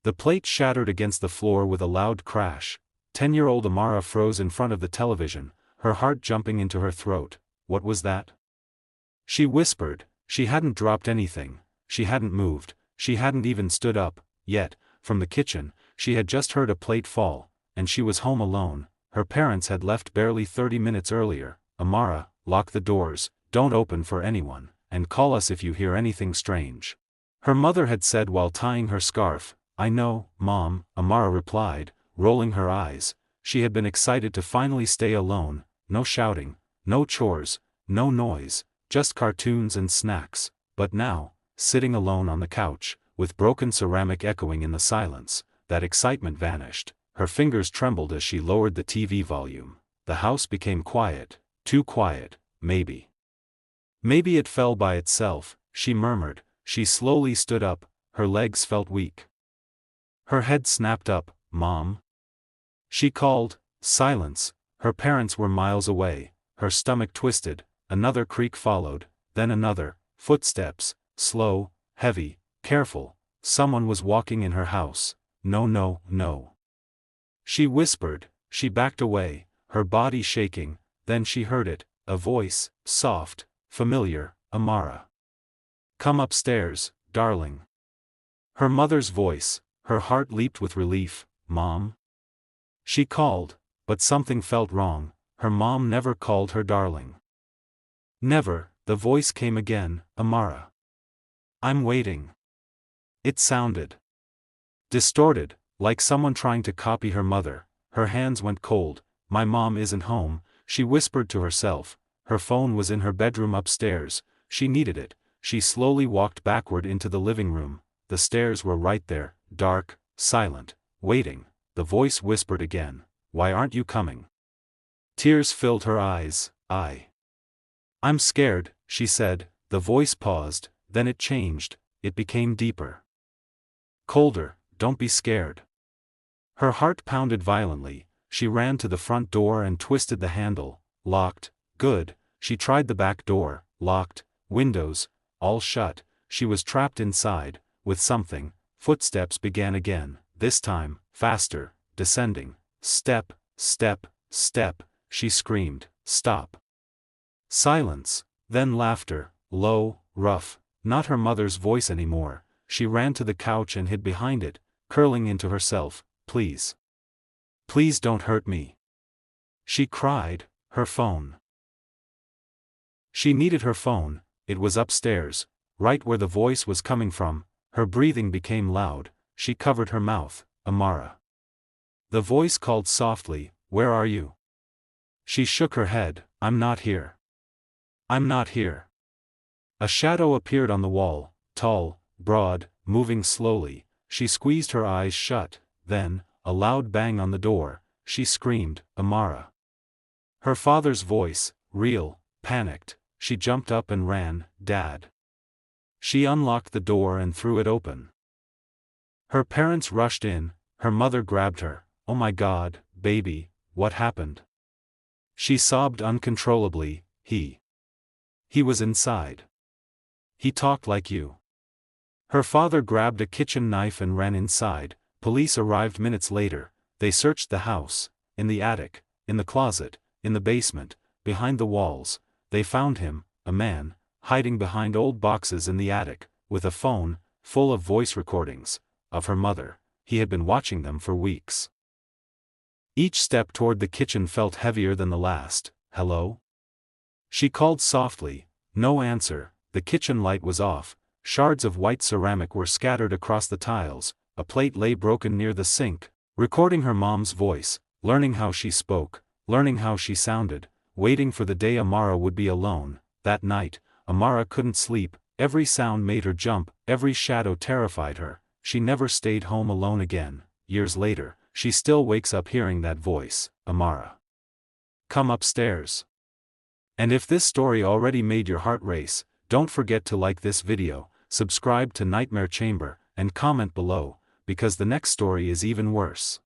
The plate shattered against the floor with a loud crash. 10-year-old Amara froze in front of the television, her heart jumping into her throat. What was that? She whispered. She hadn't dropped anything, she hadn't moved, she hadn't even stood up, yet, from the kitchen, she had just heard a plate fall, and she was home alone. Her parents had left barely 30 minutes earlier. Amara, lock the doors, don't open for anyone, and call us if you hear anything strange. Her mother had said while tying her scarf. I know, Mom, Amara replied, rolling her eyes. She had been excited to finally stay alone, no shouting, no chores, no noise, just cartoons and snacks. But now, sitting alone on the couch, with broken ceramic echoing in the silence, that excitement vanished. Her fingers trembled as she lowered the TV volume. The house became quiet, too quiet, maybe. Maybe it fell by itself, she murmured. She slowly stood up, her legs felt weak. Her head snapped up. Mom? She called. Silence. Her parents were miles away. Her stomach twisted. Another creak followed, then another. Footsteps, slow, heavy, careful. Someone was walking in her house. No, no, no. She whispered. She backed away, her body shaking. Then she heard it, a voice, soft, familiar. Amara. Come upstairs, darling. Her mother's voice. Her heart leaped with relief. Mom? She called, but something felt wrong. Her mom never called her darling. Never. The voice came again. Amara. I'm waiting. It sounded distorted, like someone trying to copy her mother. Her hands went cold. My mom isn't home, she whispered to herself. Her phone was in her bedroom upstairs. She needed it. She slowly walked backward into the living room. The stairs were right there, dark, silent, waiting. The voice whispered again. Why aren't you coming? Tears filled her eyes. I'm scared, she said. The voice paused, then it changed. It became deeper. Colder. Don't be scared. Her heart pounded violently. She ran to the front door and twisted the handle. Locked. Good. She tried the back door. Locked. Windows, all shut. She was trapped inside, with something. Footsteps began again, this time, faster, descending. Step, step, step. She screamed. Stop. Silence. Then laughter, low, rough, not her mother's voice anymore. She ran to the couch and hid behind it, curling into herself. Please. Please don't hurt me. She cried. Her phone. She needed her phone. It was upstairs, right where the voice was coming from. Her breathing became loud. She covered her mouth. Amara. The voice called softly. Where are you? She shook her head. I'm not here. I'm not here. A shadow appeared on the wall, tall, broad, moving slowly. She squeezed her eyes shut. Then, a loud bang on the door. She screamed. Amara. Her father's voice, real, panicked. She jumped up and ran. Dad. She unlocked the door and threw it open. Her parents rushed in. Her mother grabbed her. Oh my God, baby, what happened? She sobbed uncontrollably. He was inside. He talked like you. Her father grabbed a kitchen knife and ran inside. Police arrived minutes later. They searched the house, in the attic, in the closet, in the basement, behind the walls. They found him, a man, hiding behind old boxes in the attic, with a phone, full of voice recordings, of her mother. He had been watching them for weeks. Each step toward the kitchen felt heavier than the last. Hello? She called softly. No answer. The kitchen light was off. Shards of white ceramic were scattered across the tiles. A plate lay broken near the sink. Recording her mom's voice, learning how she spoke, learning how she sounded, waiting for the day Amara would be alone. That night, Amara couldn't sleep. Every sound made her jump, every shadow terrified her. She never stayed home alone again. Years later, she still wakes up hearing that voice. Amara. Come upstairs. And if this story already made your heart race, don't forget to like this video, subscribe to Nightmare Chamber, and comment below, because the next story is even worse.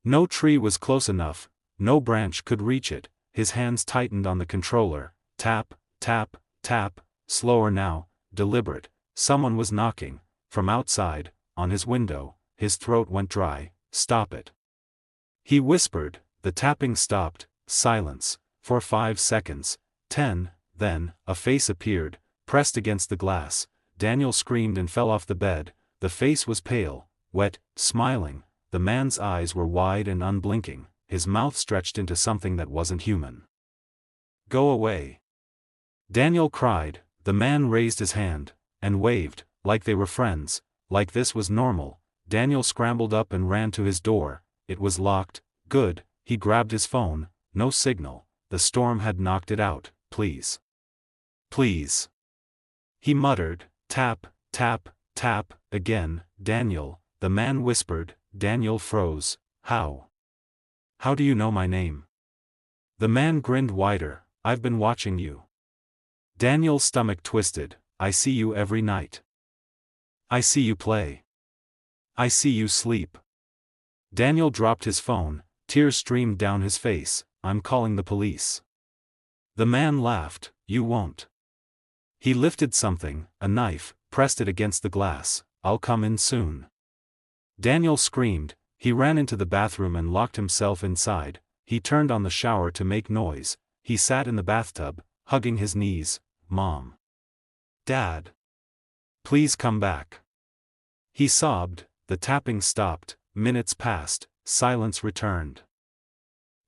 No tree was close enough, no branch could reach it. His hands tightened on the controller. Tap, tap, tap, slower now, deliberate. Someone was knocking, from outside, on his window. his throat went dry. "Stop it." He whispered. The tapping stopped. Silence. For 5 seconds. 10, then, a face appeared, pressed against the glass. Daniel screamed and fell off the bed. The face was pale, wet, smiling. The man's eyes were wide and unblinking, his mouth stretched into something that wasn't human. "Go away!" Daniel cried. The man raised his hand, and waved, like they were friends, like this was normal. Daniel scrambled up and ran to his door. It was locked. Good. He grabbed his phone. No signal. The storm had knocked it out. "Please. Please." He muttered. Tap, tap, tap, again. "Daniel," the man whispered. Daniel froze. "How? How do you know my name?" The man grinned wider. "I've been watching you." Daniel's stomach twisted. "I see you every night. I see you play. I see you sleep." Daniel dropped his phone. Tears streamed down his face. "I'm calling the police." The man laughed. "You won't." He lifted something, a knife, pressed it against the glass. "I'll come in soon." Daniel screamed. He ran into the bathroom and locked himself inside. He turned on the shower to make noise. He sat in the bathtub, hugging his knees. "Mom. Dad. Please come back." He sobbed. The tapping stopped. Minutes passed. Silence returned.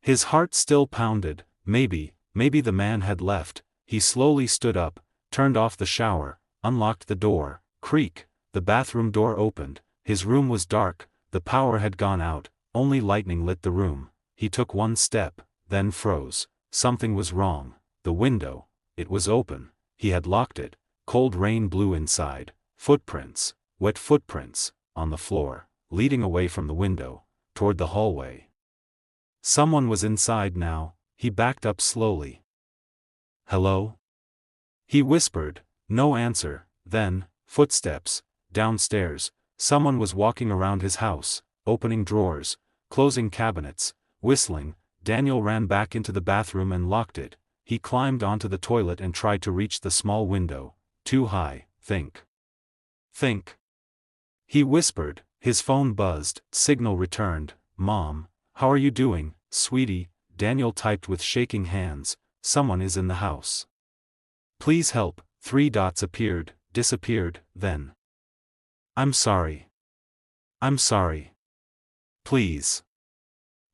His heart still pounded. Maybe the man had left. He slowly stood up, turned off the shower, unlocked the door. Creak. The bathroom door opened. His room was dark. The power had gone out. Only lightning lit the room. He took one step, then froze. Something was wrong. The window. It was open. He had locked it. Cold rain blew inside. Footprints. Wet footprints. On the floor. Leading away from the window. Toward the hallway. Someone was inside now. He backed up slowly. "Hello?" He whispered. No answer. Then, footsteps. Downstairs. Someone was walking around his house, opening drawers, closing cabinets, whistling. Daniel ran back into the bathroom and locked it. He climbed onto the toilet and tried to reach the small window. Too high. Think. Think. He whispered. His phone buzzed. Signal returned. "Mom, how are you doing, sweetie?" Daniel typed with shaking hands. "Someone is in the house. Please help." 3 dots appeared, disappeared, then. "I'm sorry. I'm sorry. Please."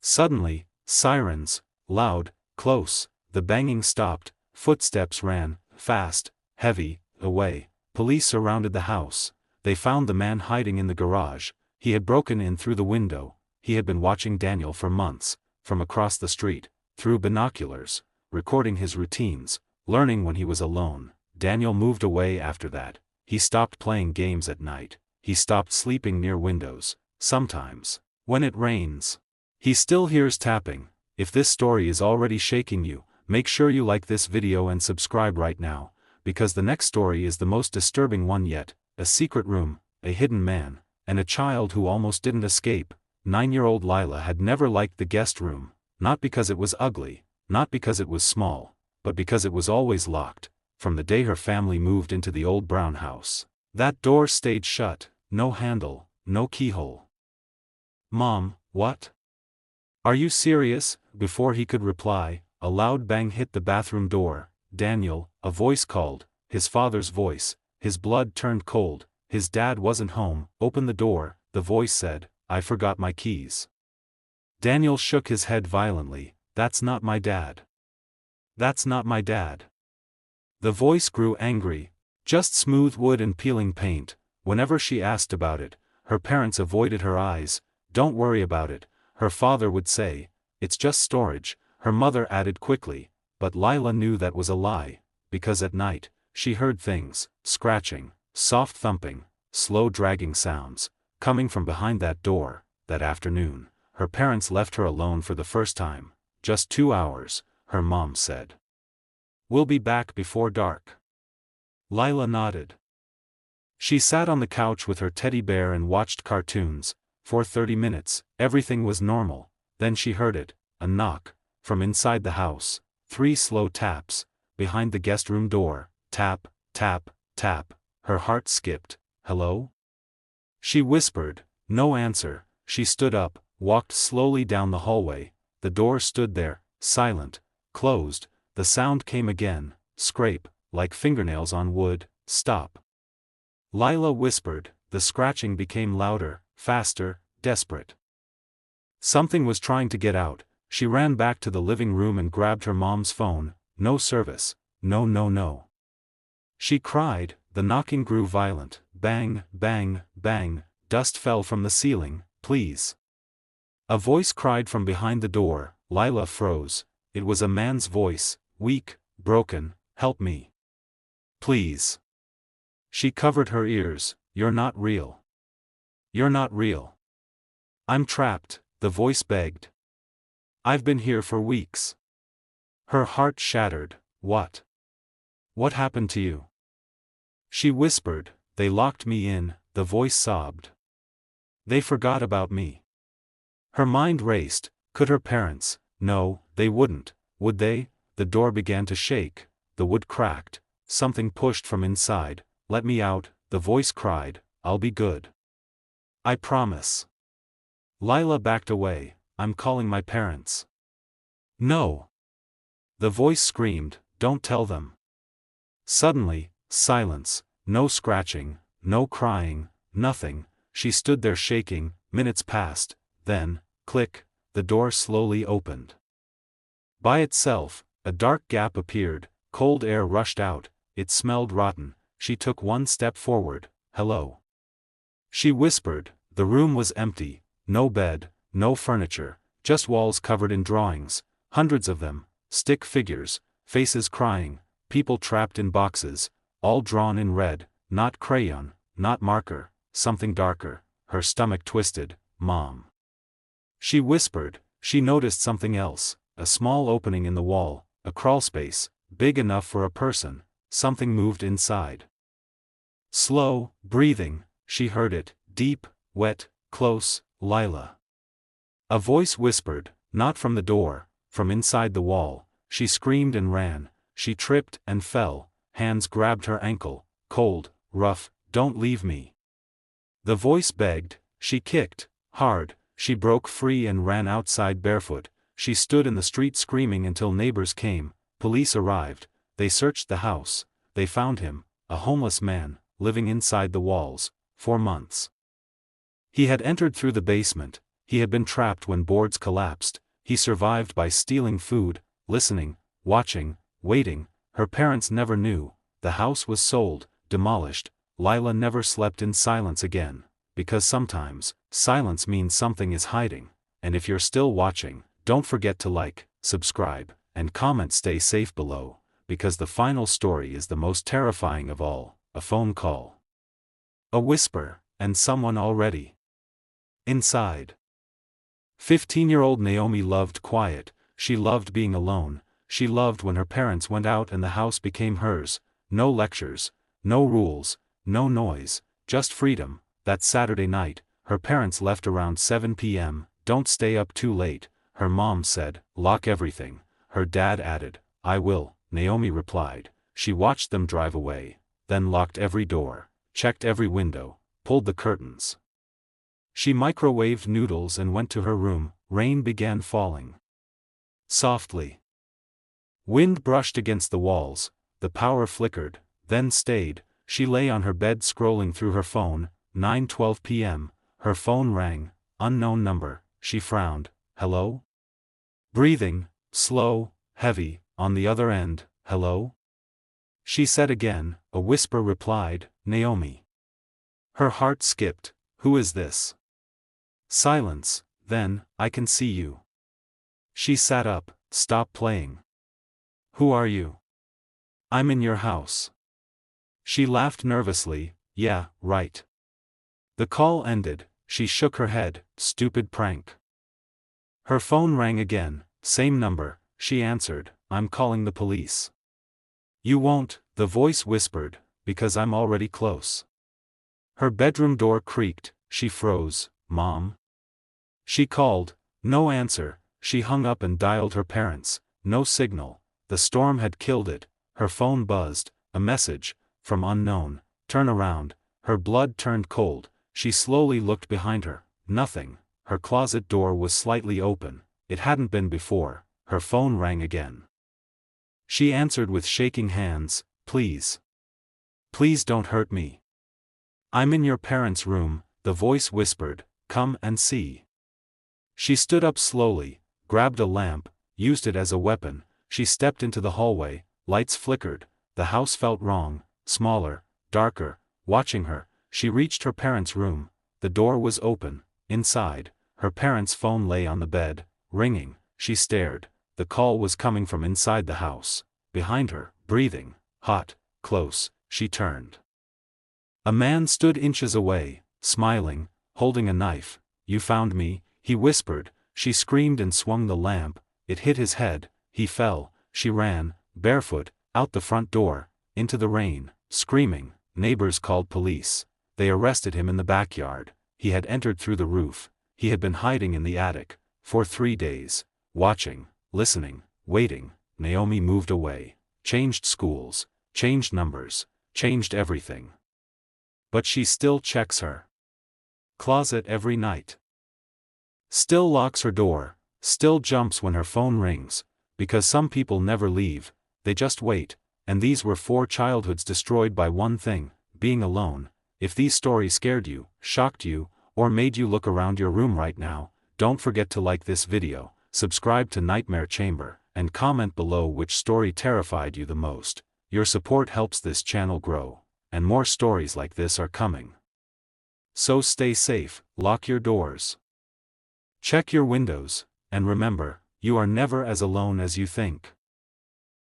Suddenly, sirens. Loud, close. The banging stopped. Footsteps ran, fast, heavy, away. Police surrounded the house. They found the man hiding in the garage. He had broken in through the window. He had been watching Daniel for months, from across the street, through binoculars, recording his routines, learning when he was alone. Daniel moved away after that. He stopped playing games at night. He stopped sleeping near windows. Sometimes, when it rains, he still hears tapping. If this story is already shaking you, make sure you like this video and subscribe right now, because the next story is the most disturbing one yet. A secret room, a hidden man, and a child who almost didn't escape. 9-year-old Lila had never liked the guest room, not because it was ugly, not because it was small, but because it was always locked. From the day her family moved into the old brown house, that door stayed shut, no handle, no keyhole. "Mom, what? Are you serious?" Before he could reply, a loud bang hit the bathroom door. "Daniel," a voice called, his father's voice. His blood turned cold. His dad wasn't home. "Open the door," the voice said. "I forgot my keys." Daniel shook his head violently. "That's not my dad. That's not my dad." The voice grew angry. Just smooth wood and peeling paint. Whenever she asked about it, her parents avoided her eyes. "Don't worry about it," her father would say. "It's just storage," her mother added quickly. But Lila knew that was a lie, because at night, she heard things, scratching, soft thumping, slow dragging sounds, coming from behind that door. That afternoon, her parents left her alone for the first time. "Just 2 hours," her mom said. "We'll be back before dark." Lila nodded. She sat on the couch with her teddy bear and watched cartoons. For 30 minutes, everything was normal. Then she heard it, a knock, from inside the house. 3 slow taps, behind the guest room door. Tap, tap, tap. Her heart skipped. "Hello?" she whispered. No answer. She stood up, walked slowly down the hallway. The door stood there, silent, closed. The sound came again, scrape, like fingernails on wood. Stop. Lila whispered. The scratching became louder, faster, desperate. Something was trying to get out. She ran back to the living room and grabbed her mom's phone. No service. No, no, no. She cried. The knocking grew violent. Bang, bang, bang. Dust fell from the ceiling. Please. A voice cried from behind the door. Lila froze. It was a man's voice, weak, broken. Help me. Please. She covered her ears. You're not real. You're not real. I'm trapped, the voice begged. I've been here for weeks. Her heart shattered. What? What happened to you? She whispered. They locked me in, the voice sobbed. They forgot about me. Her mind raced. Could her parents? No, they wouldn't, would they? The door began to shake. The wood cracked. Something pushed from inside. Let me out, the voice cried. I'll be good. I promise. Lila backed away. I'm calling my parents. No. The voice screamed. Don't tell them. Suddenly, silence. No scratching, no crying, nothing. She stood there shaking. Minutes passed. Then, click, the door slowly opened. By itself, a dark gap appeared. Cold air rushed out. It smelled rotten. She took one step forward. Hello. She whispered. The room was empty. No bed, no furniture, just walls covered in drawings, hundreds of them, stick figures, faces crying, people trapped in boxes, all drawn in red, not crayon, not marker, something darker. Her stomach twisted. Mom. She whispered. She noticed something else, a small opening in the wall, a crawlspace, big enough for a person. Something moved inside. Slow, breathing. She heard it, deep, wet, close. Lila. A voice whispered, not from the door, from inside the wall. She screamed and ran. She tripped and fell. Hands grabbed her ankle. Cold, rough. Don't leave me. The voice begged. She kicked, hard. She broke free and ran outside barefoot. She stood in the street screaming until neighbors came. Police arrived. They searched the house. They found him, a homeless man, living inside the walls, for months. He had entered through the basement. He had been trapped when boards collapsed. He survived by stealing food, listening, watching, waiting. Her parents never knew. The house was sold, demolished. Lila never slept in silence again, because sometimes, silence means something is hiding. And if you're still watching, don't forget to like, subscribe, and comment. Stay safe below, because the final story is the most terrifying of all. A phone call. A whisper, and someone already inside. 15-year-old Naomi loved quiet. She loved being alone. She loved when her parents went out and the house became hers. No lectures, no rules, no noise, just freedom. That Saturday night, her parents left around 7 p.m. Don't stay up too late, her mom said. Lock everything. Her dad added, I will, Naomi replied. She watched them drive away, then locked every door, checked every window, pulled the curtains. She microwaved noodles and went to her room. Rain began falling. Softly. Wind brushed against the walls. The power flickered, then stayed. She lay on her bed scrolling through her phone. 9:12 p.m. Her phone rang. Unknown number. She frowned. Hello? Breathing, slow, heavy, on the other end. Hello? She said again. A whisper replied, Naomi. Her heart skipped. Who is this? Silence. Then, I can see you. She sat up. Stop playing. Who are you? I'm in your house. She laughed nervously. Yeah, right. The call ended. She shook her head. Stupid prank. Her phone rang again. Same number. She answered. I'm calling the police. You won't, the voice whispered, because I'm already close. Her bedroom door creaked. She froze. Mom? She called. No answer. She hung up and dialed her parents. No signal. The storm had killed it. Her phone buzzed. A message. From unknown. Turn around. Her blood turned cold. She slowly looked behind her. Nothing. Her closet door was slightly open. It hadn't been before. Her phone rang again. She answered with shaking hands. Please. Please don't hurt me. I'm in your parents' room, the voice whispered. Come and see. She stood up slowly, grabbed a lamp, used it as a weapon. She stepped into the hallway. Lights flickered. The house felt wrong, smaller, darker. Watching her, she reached her parents' room. The door was open. Inside, her parents' phone lay on the bed, ringing. She stared. The call was coming from inside the house. Behind her, breathing, hot, close. She turned. A man stood inches away, smiling, holding a knife. You found me, he whispered. She screamed and swung the lamp. It hit his head. He fell. She ran, barefoot, out the front door, into the rain, screaming. Neighbors called police. They arrested him in the backyard. He had entered through the roof. He had been hiding in the attic for 3 days, watching, listening, waiting. Naomi moved away, changed schools, changed numbers, changed everything. But she still checks her closet every night. Still locks her door, still jumps when her phone rings, because some people never leave, they just wait, and these were 4 childhoods destroyed by one thing, being alone. If these stories scared you, shocked you, or made you look around your room right now, don't forget to like this video, subscribe to Nightmare Chamber, and comment below which story terrified you the most. Your support helps this channel grow, and more stories like this are coming. So stay safe, lock your doors, check your windows, and remember, you are never as alone as you think.